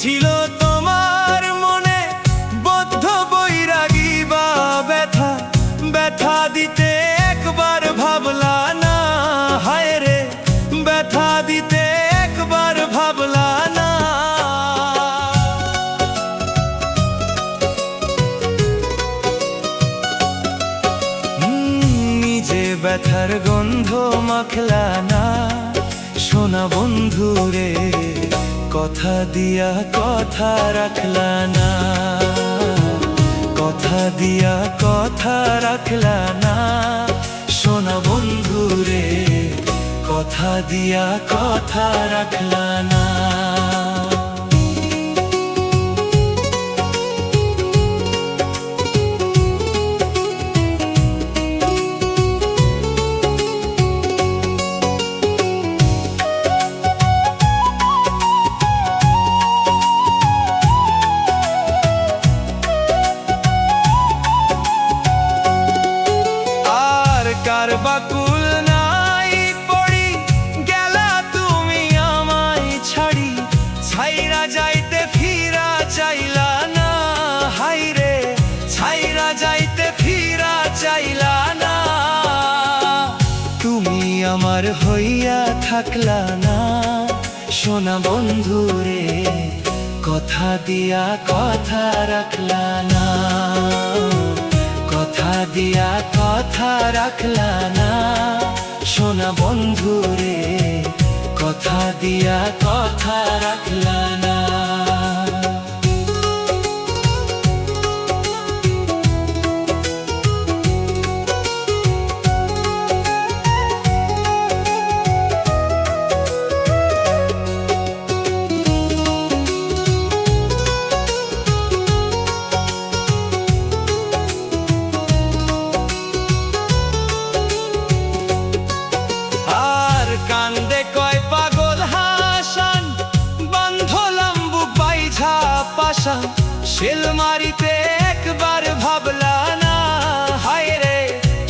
ছিল তোমার মনে বদ্ধ বৈরাগী বা ব্যথা? ব্যথা দিতে একবার ভাবলা না, হায় রে ব্যথা দিতে একবার ভাবলা না। নিজে ব্যথার গন্ধ মাখলা না, সোনা বন্ধু রে কথা দিয়া কথা রাখলা না, কথা দিয়া কথা রাখলা না, সোনা বন্ধু রে কথা দিয়া কথা রাখলা না। বাকুল নাই পড়ি গেলা তুমি আমায় ছাড়ি, ছাইরা যাইতে ফিরা চাইলা না, হাই রে ছাইরা যাইতে ফিরা চাইলা না। তুমি আমার হইয়া থাকলা না, সোনা বন্ধু রে কথা দিয়া কথা রাখলা না, কথা দিয়া কথা রাখলা না, সোনা বন্ধু রে কথা দিয়া কথা রাখলা না। কান্দে কয় পাগল হাসান, বান্ধলাম বুক বাইঝা পাশা, শেলমারিতে একবার ভাবলা না, হায় রে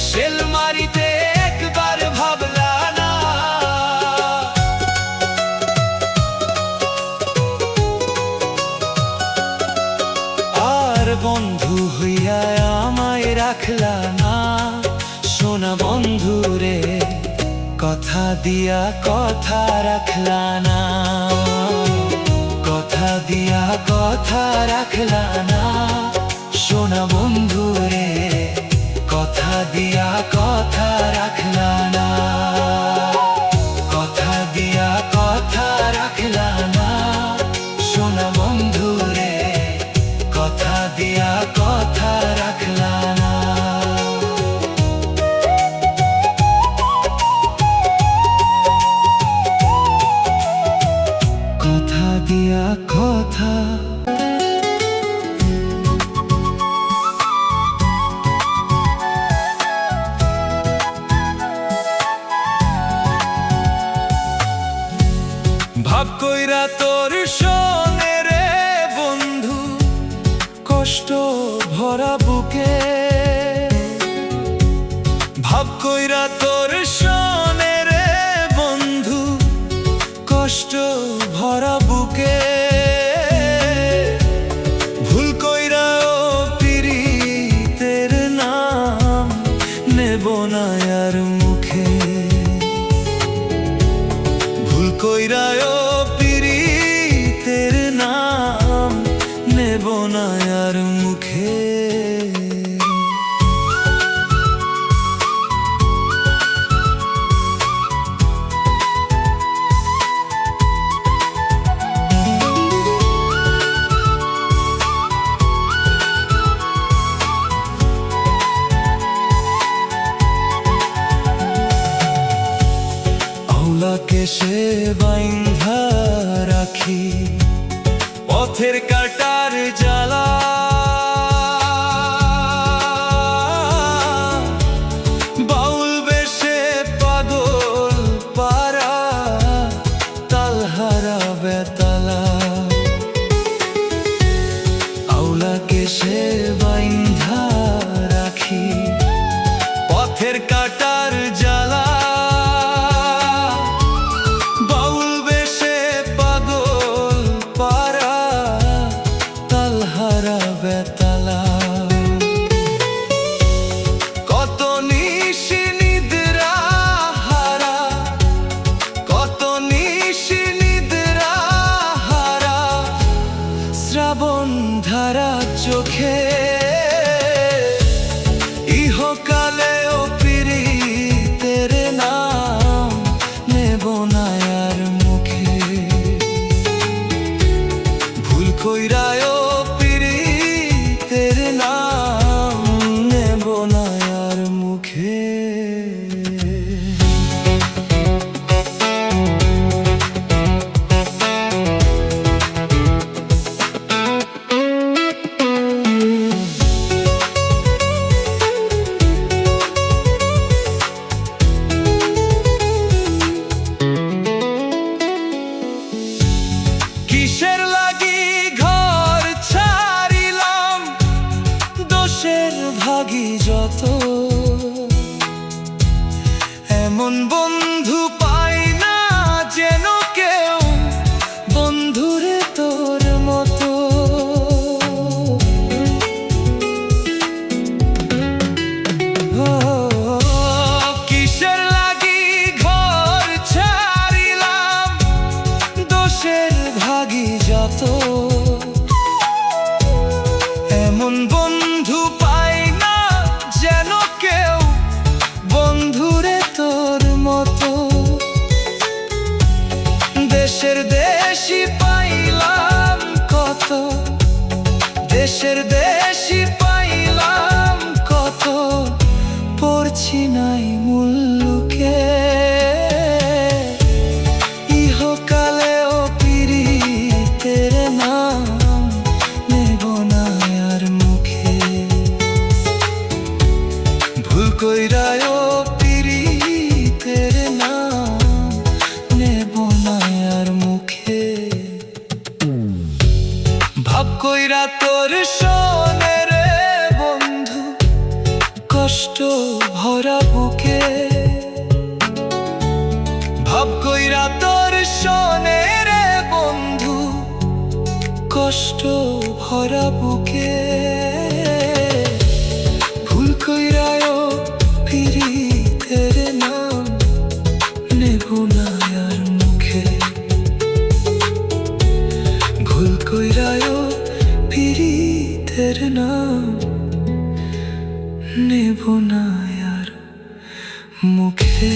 শেলমারিতে একবার ভাবলা না। আর বন্ধু হইয়া আমায় রাখলা না, সোনা বন্ধু রে কথা দিয়া কথা রাখলা না, কথা দিয়া কথা রাখলা না, সোনা বন্ধু রে কথা দিয়া কথা রাখলা না, কথা দিয়া কথা রাখলা না, সোনা বন্ধু রে কথা দিয়া কথা রাখলা না। দিয়া কথা ভাব কইরা তোর শোনে রে বন্ধু কষ্ট ভরা বুকে, ভাব কইরা তোর শোনে রে বন্ধু কষ্ট ভরা বুকে, ভুল কইরা ও পীড়িতের নাম নেব না আর মুখে, ভুল কইরা ও পীড়িতের নাম নেব না আর মুখে। কেসে বাইন্ধা রাখি পথের কাটার জ্বালা, বাউল বেশে পাগল পারা তালহারা বেতালা, আউলা কেসে বাইন্ধা রাখি পথের কাটার জ্বালা, বাউল বেশে পাগল পারা যত, এমন বন্ধু পাই না যেন কেউ, বন্ধুরে তোর মতো। কিসের লাগি ঘর ছাড়িলাম, দোষের ভাগী যত, এমন বন্ধু পাই না যেন কেউ, বন্ধুরে তোর মতো। দেশের দেশি পাইলাম কত, দেশের দেশি পাইলাম কত, পড়ছি নাই মুল্লুকে। ইহকালেও পীড়িতের নাম নেব না আর মুখে। ভুল কইরায়ও পীড়িতের নাম নেব না আর মুখে। ভাব কইরা তোর শোনে রে বন্ধু, কষ্ট ভরা বুকে। ভাব কইরা তোর শোনে রে বন্ধু, কষ্ট ভরা বুকে। ভুল কইরায়ও পীড়িতের নাম নেব না আর মুখে। ভুল কইরায়ও পীড়িতের নাম নেব না আর মুখে।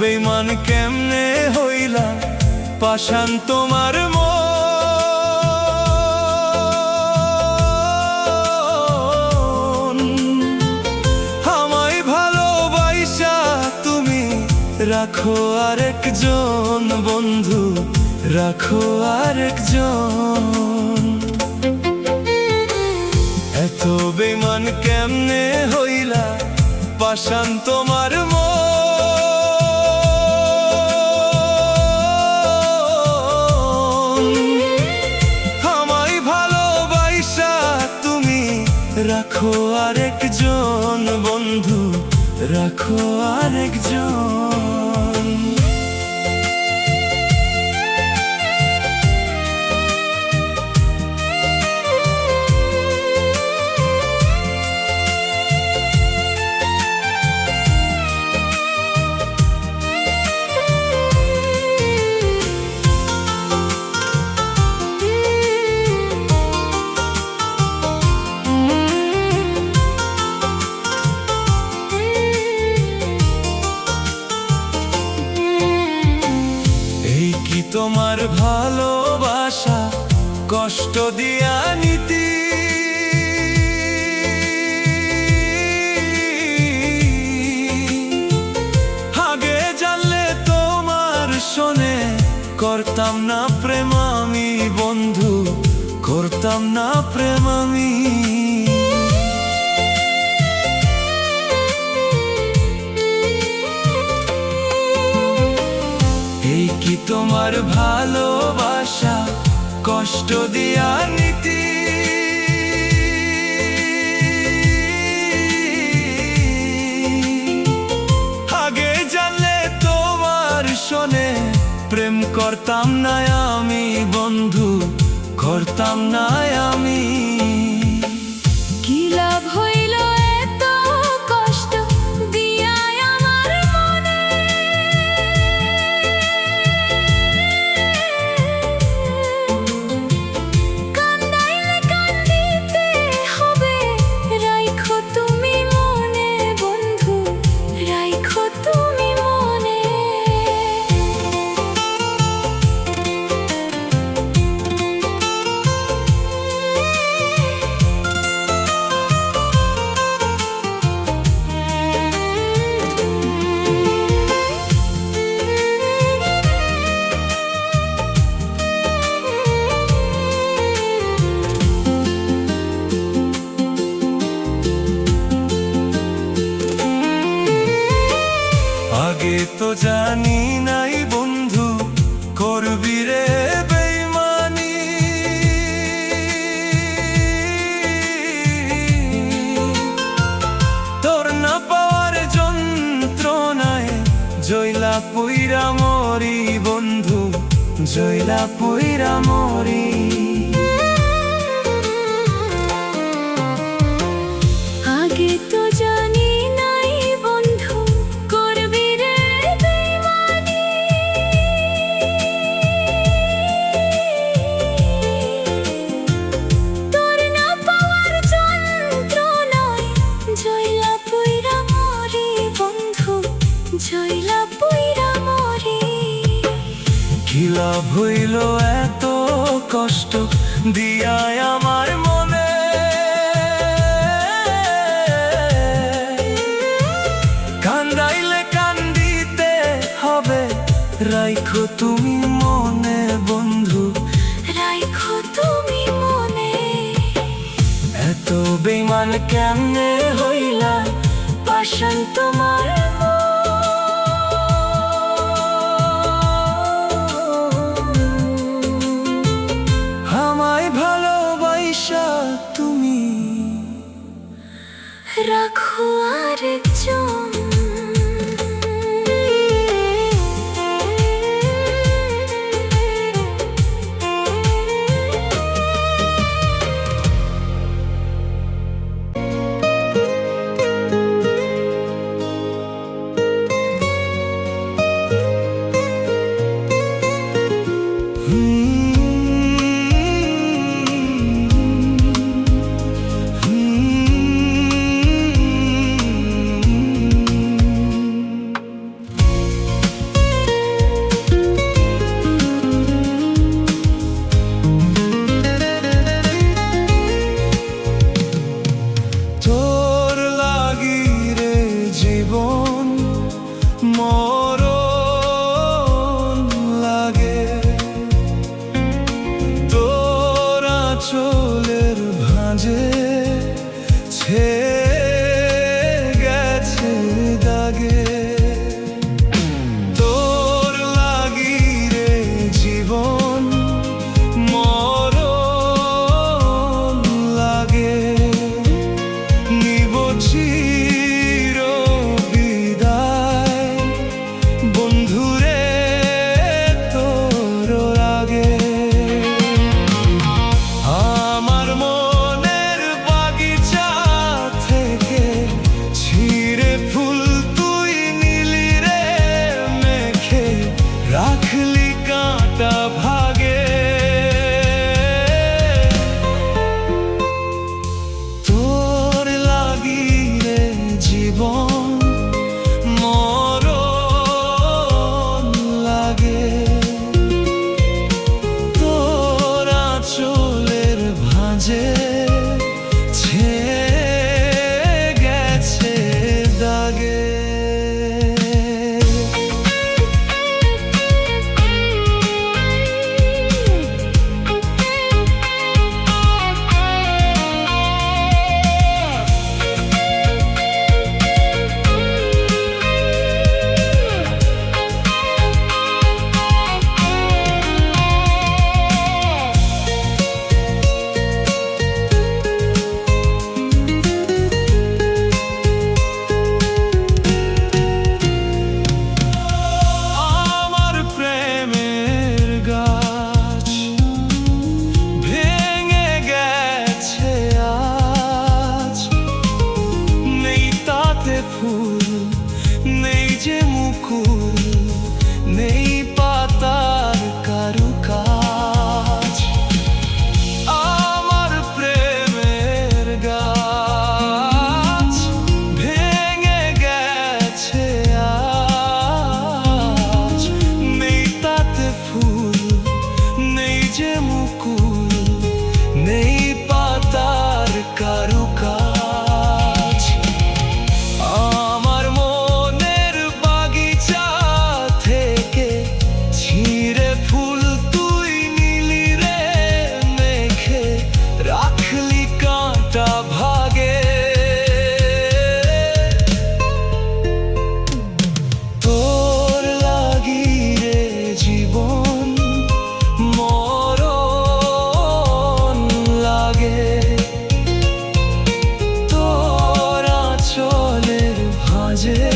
বেইমান কেমনে হইলা পাষাণ তোমার মন। আমায় ভালোবাসা তুমি রাখো আরেকজন বন্ধু, রাখো আরেকজন। এত বেইমান কেমনে হইলা পাষাণ তোমার মন। আমায় ভালোবাসা তুমি রাখো আরেকজন বন্ধু, রাখো আরেকজন। তোমার ভালোবাসা কষ্ট দিয়া নীতি, আগে জানলে তোমার শোনে করতাম না প্রেম আমি বন্ধু, করতাম না প্রেম আমি। এই কি তোমার ভালোবাসা কষ্ট দিয়া নীতি, আগে জানলে তোমার শোনে প্রেম করতাম না আমি বন্ধু, করতাম না আমি। কি লাভ হইল এত কষ্ট দিয়া আমার মনে, কান্দাইলে কান্দিতে হবে, রাইখো তুমি মনে বন্ধু, রাইখো তুমি মনে। আগে তো জানি নাই বন্ধু করবি রে বেইমানি, তোর না পাওয়ার যন্ত্রণায় জয়লা পুইরা মরি বন্ধু, জয়লা পুইরা মরি। আগে তো জানি নাই বন্ধু করবি রে বেইমানি, তোর না পাওয়ার যন্ত্রণায় জয়লা পুইরা মরি বন্ধু, জয়লা পুইরা মরি। কি লাভ হইল এত কষ্ট দিয়ায় আমার মনে, কান্দাইলে কান্দিতে হবে, রাইখো তুমি মনে বন্ধু, রাইখো তুমি মনে। এত বেইমান কেমনে হইলা পাষাণ তোমার আমায় ভালোবাসা তুমি রাখো আরেকজন। ফুল নেই যে মুকুল, নেই পাতার কারুকাজ। আমার প্রেমের গাছ ভেঙে গেছে আজ, নেই তাতে ফুল নেই যে মুকুল, নেই পাতার কারুকাজ। আমার মনের বাগিচা থেকে ছিঁড়ে ফুল তুই নিলি রে মেখে, রাখলি কাঁটা ভাগে। তোর লাগি রে জীবন মরণ লাগে, তোর আঁচলের ভাঁজে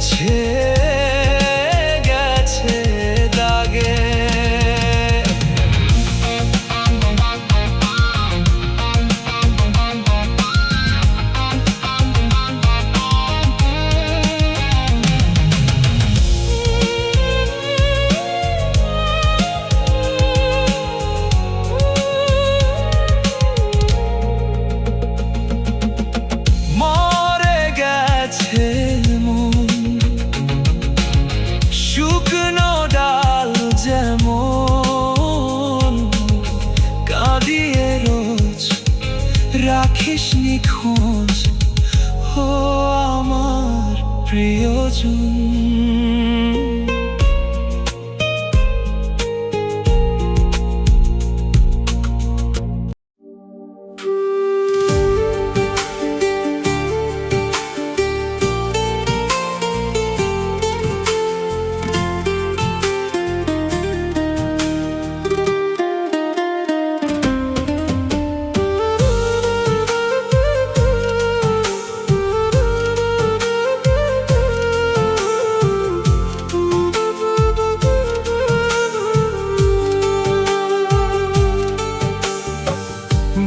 ছেয়ে গেছে দাগে। মরে গেছে মন শুকনো ডাল যেমন, কাঁদিয়ে রোজ রাখিস নি খোঁজ ও আমার প্রিয়জন।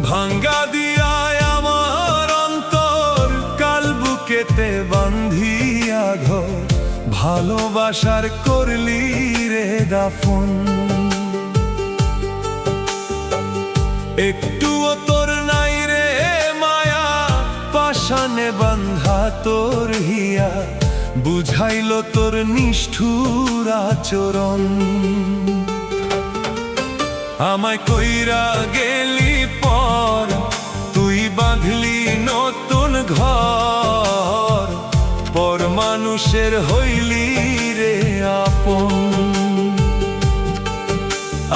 ভাঙ্গা দিয়ায় আমার অন্তর, কাল বুকেতে বান্ধিয়া ঘর, ভালোবাসার করলি রে দাফন। একটুও তোর নাই রে মায়া, পাষাণে বান্ধা তোর হিয়া, বুঝাইল তোর নিষ্ঠুর আচরণ। আমায় কইরা গেলি পর, তুই বাঁধলি নতুন ঘর, পর মানুষের হইলি রে আপন।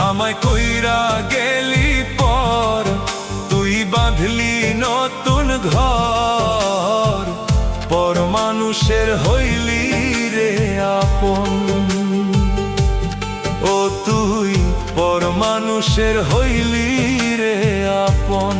আমায় কইরা গেলি পর, তুই বাঁধলি নতুন ঘর, পর মানুষের হইলি রে আপন। ও তুই পর মানুষের হইলি রে আপন।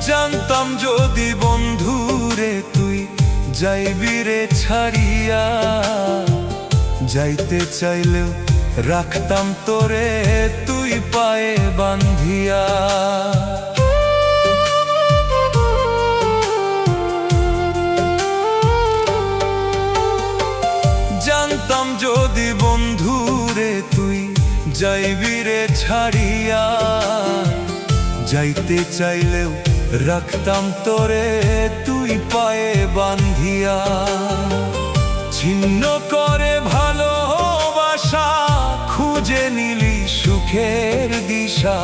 জানতাম যদি বন্ধুরে তুই যাইবি রে ছাড়িয়া, যাইতে চাইলেও রাখতাম তোরে তুই পায়ে বান্ধিয়া। জানতাম যদি বন্ধুরে তুই যাইবি রে ছাড়িয়া, যাইতে চাইলেও রাখতাম তোরে তুই পায়ে বান্ধিয়া। ছিন্ন করে ভালোবাসা খুঁজে নিলি সুখের দিশা,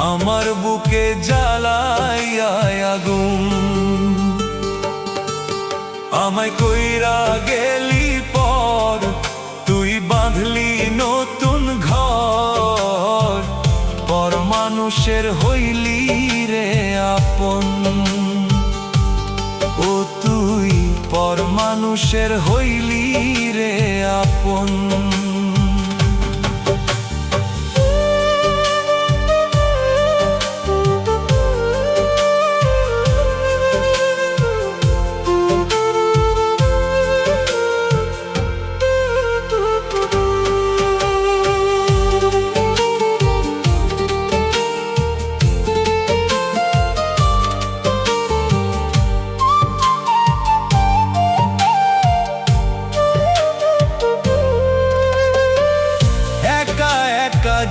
আমার বুকে জ্বালাইয়া আগুন। আমায় কইরা গেলি পর, তুই বাঁধলি নতুন ঘর, পর মানুষের হইলি রে আপন। ও মানুষের হইলি রে আপন।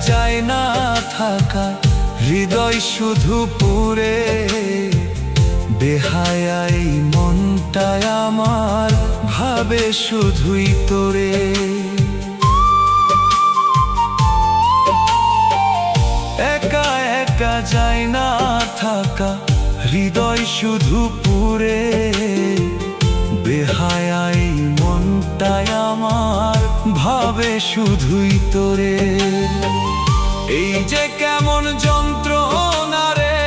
যায় না থাকা হৃদয় শুধু পুরে, বেহায়াই মনটায় আমার ভাবে শুধুই তোরে। একা একা যায় না থাকা হৃদয় শুধু পুরে, বেহায়াই মনটায় আমার ভাবে শুধুই তোরে। এই যে কেমন যন্ত্রণা রে,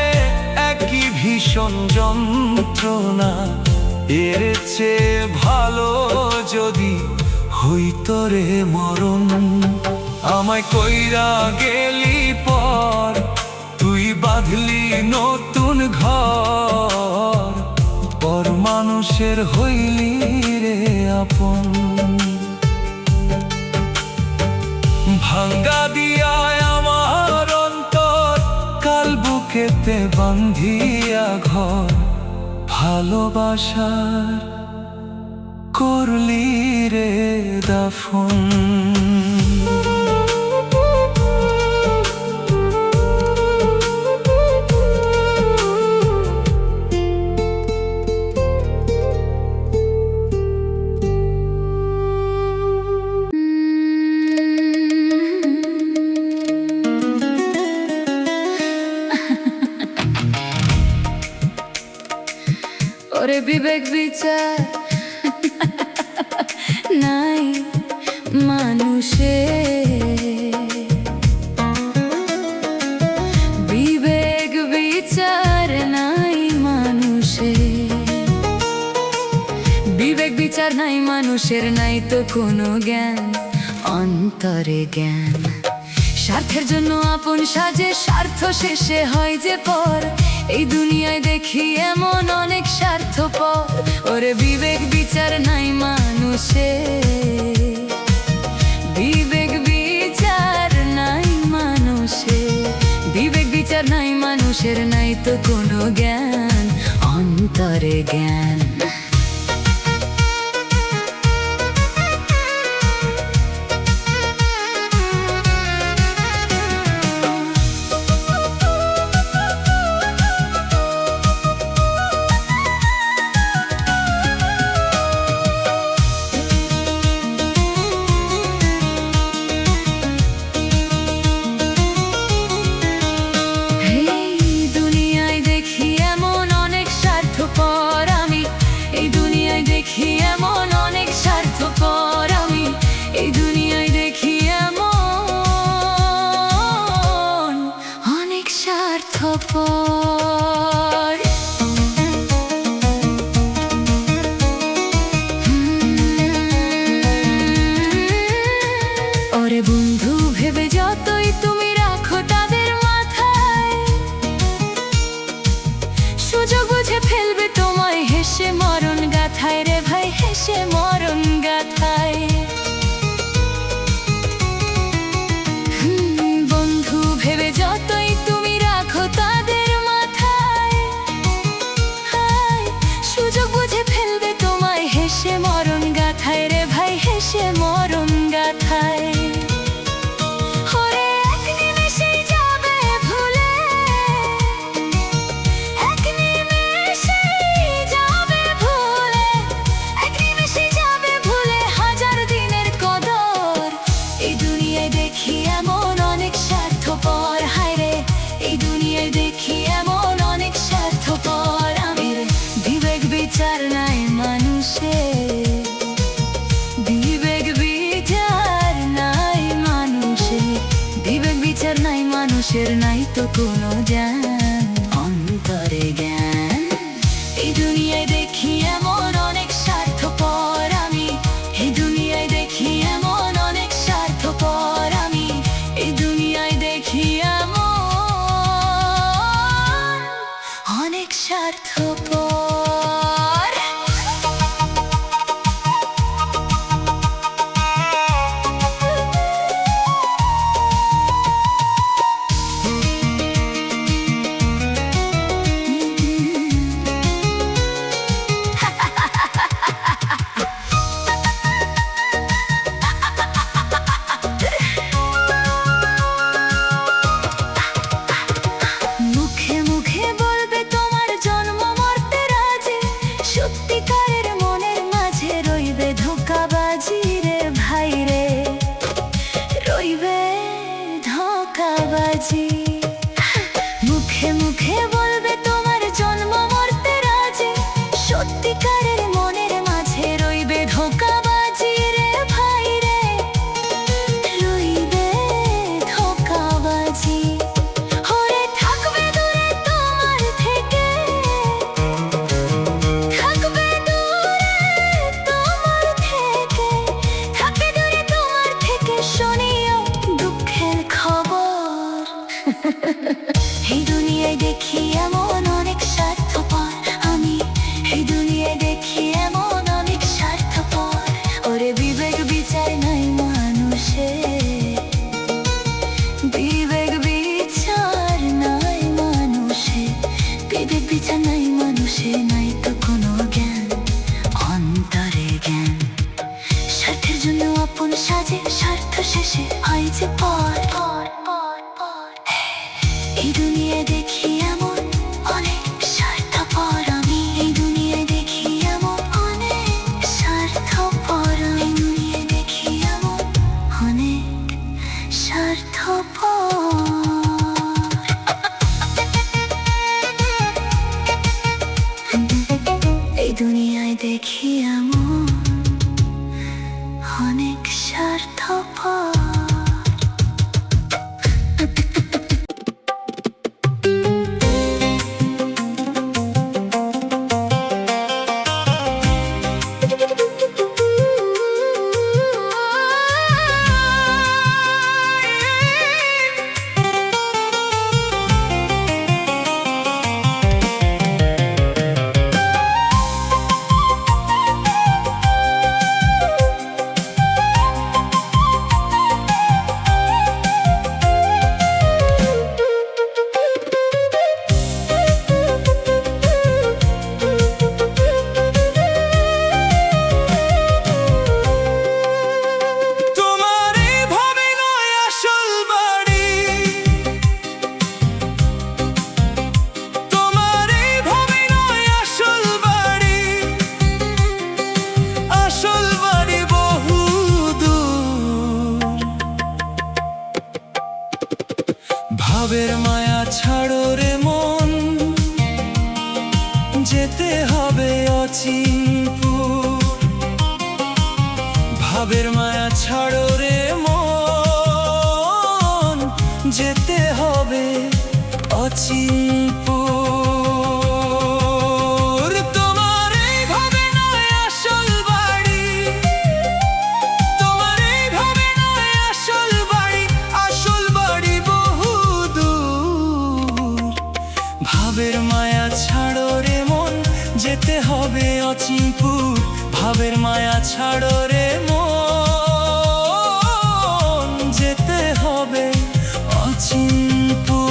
একই ভীষণ যন্ত্রণা, এর চেয়ে ভালো যদি হইতো রে মরণ। আমায় কইরা গেলি পর, তুই বাঁধলি নতুন ঘর, পর মানুষের হইলি রে আপন। ভাঙ্গা দিয়া আমার অন্তর, কাল বুকেতে বান্ধিয়া ঘর, ভালোবাসার করলি রে দাফন। ওরে বিবেক বিচার নাই মানুষে, বিবেক বিচার নাই মানুষে, বিবেক বিচার নাই মানুষের, নাই তো কোনো জ্ঞান, অন্তরে জ্ঞান। স্বার্থের জন্য আপন সাজে, স্বার্থ শেষে হয় যে পর, এই দুনিয়ায় দেখি এমন অনেক স্বার্থপর। ওরে বিবেক বিচার নাই মানুষে, বিবেক বিচার নাই মানুষে, বিবেক বিচার নাই মানুষের, নাই তো কোনো জ্ঞান, অন্তরে জ্ঞান। ওরে বন্ধু ভেবে যতই তুমি রাখো তাদের মাথায়, সুযোগ বুঝে ফেলবে তোমায় হেসে মরণ গাথায় রে ভাই, হেসে মরণ গাথায়। বন্ধু ভেবে যতই তুমি রাখো তাদের মাথায়, সুযোগ বুঝে ফেলবে তোমায় হেসে মরণ গাথায় রে ভাই, হেসে মরণ গাথায়। বিচার নাই মানুষে, বিবেক বিচার নাই মানুষে, বিবেক বিচার নাই মানুষের, নাই তো কোনো জ্ঞান, অন্তরে জ্ঞান। এই দুনিয়ায় দেখি এমন অনেক স্বার্থপর, দেখি এমন অনেক স্বার্থপর। ভাবের মায়া ছাড়ো রে মন, যেতে হবে অচিনপুর। ভাবের মায়া ছাড়ো রে মন, যেতে হবে অচিনপুর। তোমার এই ভাবে নয় আসল বাড়ি, তোমার এই ভাবে নয় আসল বাড়ি, আসল বাড়ি বহুদূর। ভাবের মায়া ছাড়ো রে মন, যেতে হবে অচিনপুর। ভাবের মায়া ছাড়ো রে মন, যেতে হবে অচিনপুর।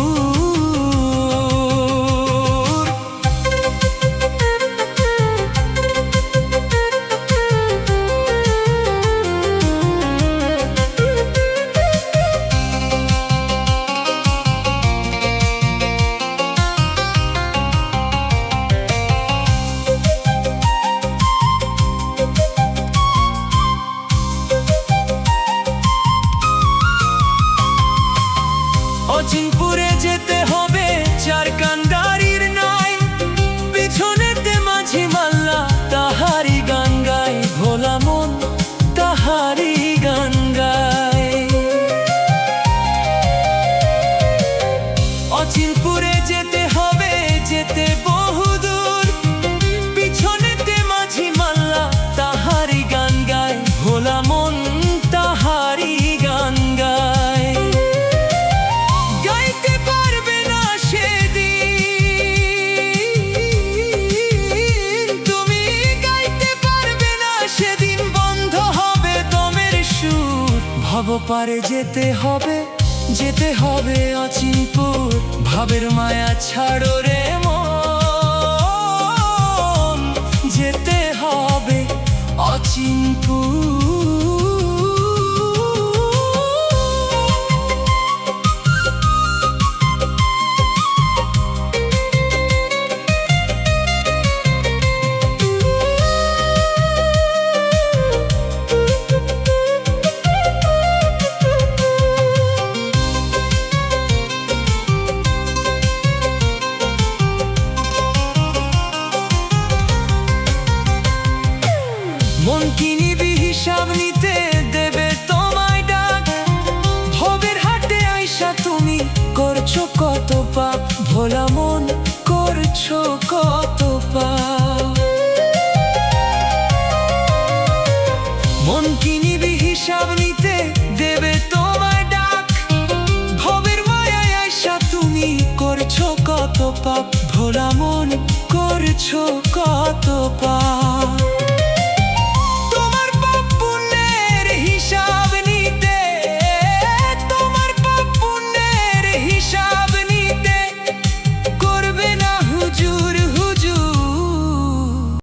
অচিনপুরে যেতে হবে চারকান্ডারির নাই, পিছনেতে মাঝি মাল্লা তাহারি গান গায়, ভোলা মন তাহারি গান গায়। অচিনপুরে যেতে হবে, যেতে বহুদূর, পিছনেতে মাঝি মাল্লা তাহারি গান গায়, ভোলা মন তাহারি গান গায়। পারে যেতে হবে, যেতে হবে অচিনপুর। ভাবের মায়া ছাড়ো রে মন, যেতে হবে অচিনপুর। মন কি নিবি হিসাব নিতে দেবে তোমায় ডাক, ভবের হাটে আইসা তুমি করছো কত পাপ, ভোলা মন করছো কত পাপ। মন কি নিবি হিসাব নিতে দেবে তোমায় ডাক, ভবের মায়ায় আইসা তুমি করছো কত পাপ, ভোলা মন করছো